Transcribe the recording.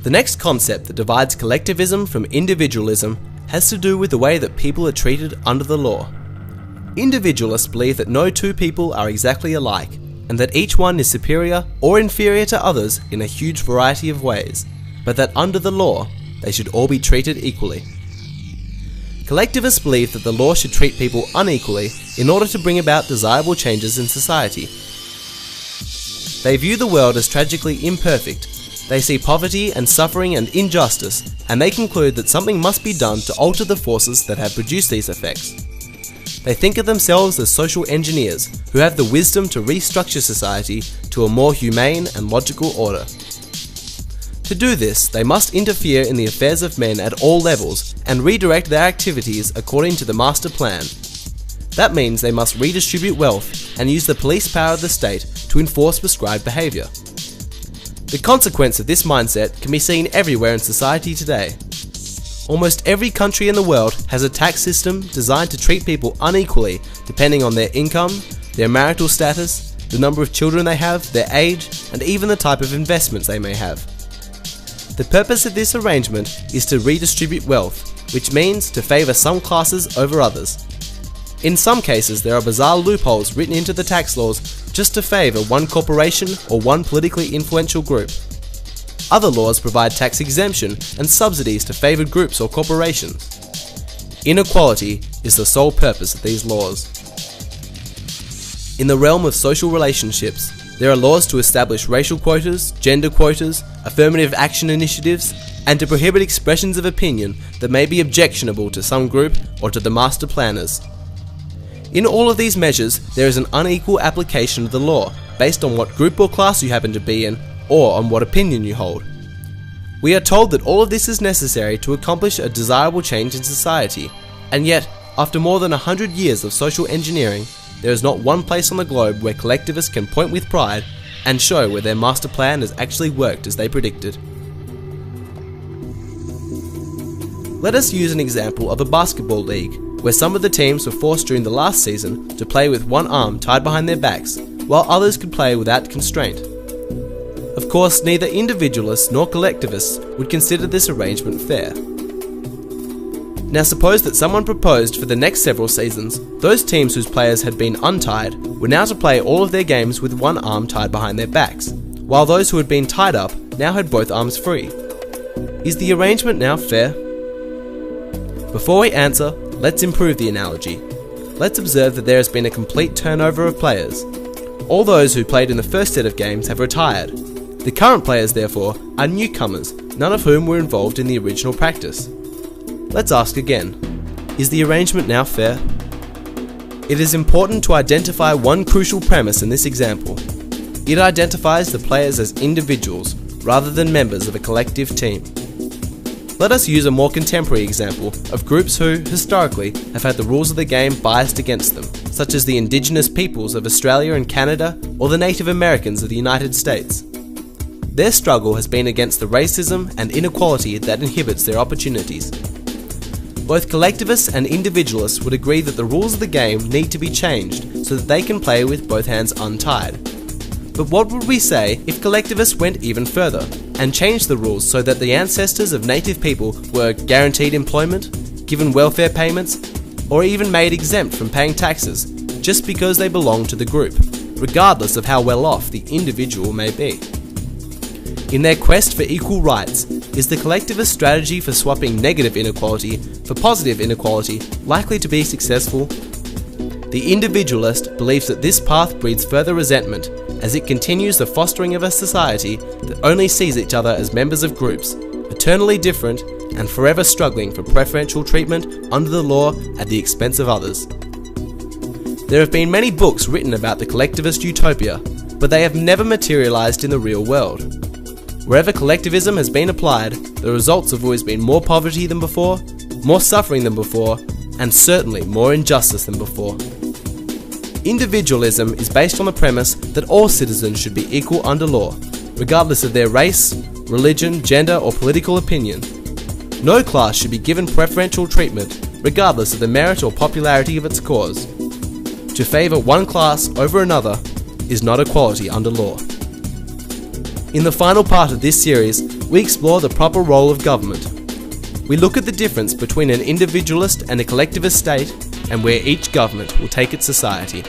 The next concept that divides collectivism from individualism has to do with the way that people are treated under the law. Individualists believe that no two people are exactly alike, and that each one is superior or inferior to others in a huge variety of ways, but that under the law, they should all be treated equally. Collectivists believe that the law should treat people unequally in order to bring about desirable changes in society. They view the world as tragically imperfect. They see poverty and suffering and injustice, and they conclude that something must be done to alter the forces that have produced these effects. They think of themselves as social engineers who have the wisdom to restructure society to a more humane and logical order. To do this, they must interfere in the affairs of men at all levels and redirect their activities according to the master plan. That means they must redistribute wealth and use the police power of the state to enforce prescribed behaviour. The consequence of this mindset can be seen everywhere in society today. Almost every country in the world has a tax system designed to treat people unequally depending on their income, their marital status, the number of children they have, their age, and even the type of investments they may have. The purpose of this arrangement is to redistribute wealth, which means to favour some classes over others. In some cases, there are bizarre loopholes written into the tax laws just to favour one corporation or one politically influential group. Other laws provide tax exemption and subsidies to favoured groups or corporations. Inequality is the sole purpose of these laws. In the realm of social relationships, there are laws to establish racial quotas, gender quotas, affirmative action initiatives, and to prohibit expressions of opinion that may be objectionable to some group or to the master planners. In all of these measures, there is an unequal application of the law based on what group or class you happen to be in or on what opinion you hold. We are told that all of this is necessary to accomplish a desirable change in society, and yet, after more than 100 years of social engineering, there is not one place on the globe where collectivists can point with pride and show where their master plan has actually worked as they predicted. Let us use an example of a basketball league, where some of the teams were forced during the last season to play with one arm tied behind their backs, while others could play without constraint. Of course, neither individualists nor collectivists would consider this arrangement fair. Now suppose that someone proposed for the next several seasons, those teams whose players had been untied were now to play all of their games with one arm tied behind their backs, while those who had been tied up now had both arms free. Is the arrangement now fair? Before we answer, let's improve the analogy. Let's observe that there has been a complete turnover of players. All those who played in the first set of games have retired. The current players, therefore, are newcomers, none of whom were involved in the original practice. Let's ask again, is the arrangement now fair? It is important to identify one crucial premise in this example. It identifies the players as individuals, rather than members of a collective team. Let us use a more contemporary example of groups who, historically, have had the rules of the game biased against them, such as the indigenous peoples of Australia and Canada or the Native Americans of the United States. Their struggle has been against the racism and inequality that inhibits their opportunities. Both collectivists and individualists would agree that the rules of the game need to be changed so that they can play with both hands untied. But what would we say if collectivists went even further and changed the rules so that the ancestors of native people were guaranteed employment, given welfare payments, or even made exempt from paying taxes just because they belong to the group, regardless of how well off the individual may be? In their quest for equal rights, is the collectivist strategy for swapping negative inequality for positive inequality likely to be successful? The individualist believes that this path breeds further resentment as it continues the fostering of a society that only sees each other as members of groups, eternally different and forever struggling for preferential treatment under the law at the expense of others. There have been many books written about the collectivist utopia, but they have never materialized in the real world. Wherever collectivism has been applied, the results have always been more poverty than before, more suffering than before, and certainly more injustice than before. Individualism is based on the premise that all citizens should be equal under law, regardless of their race, religion, gender, or political opinion. No class should be given preferential treatment, regardless of the merit or popularity of its cause. To favour one class over another is not equality under law. In the final part of this series, we explore the proper role of government. We look at the difference between an individualist and a collectivist state and where each government will take its society.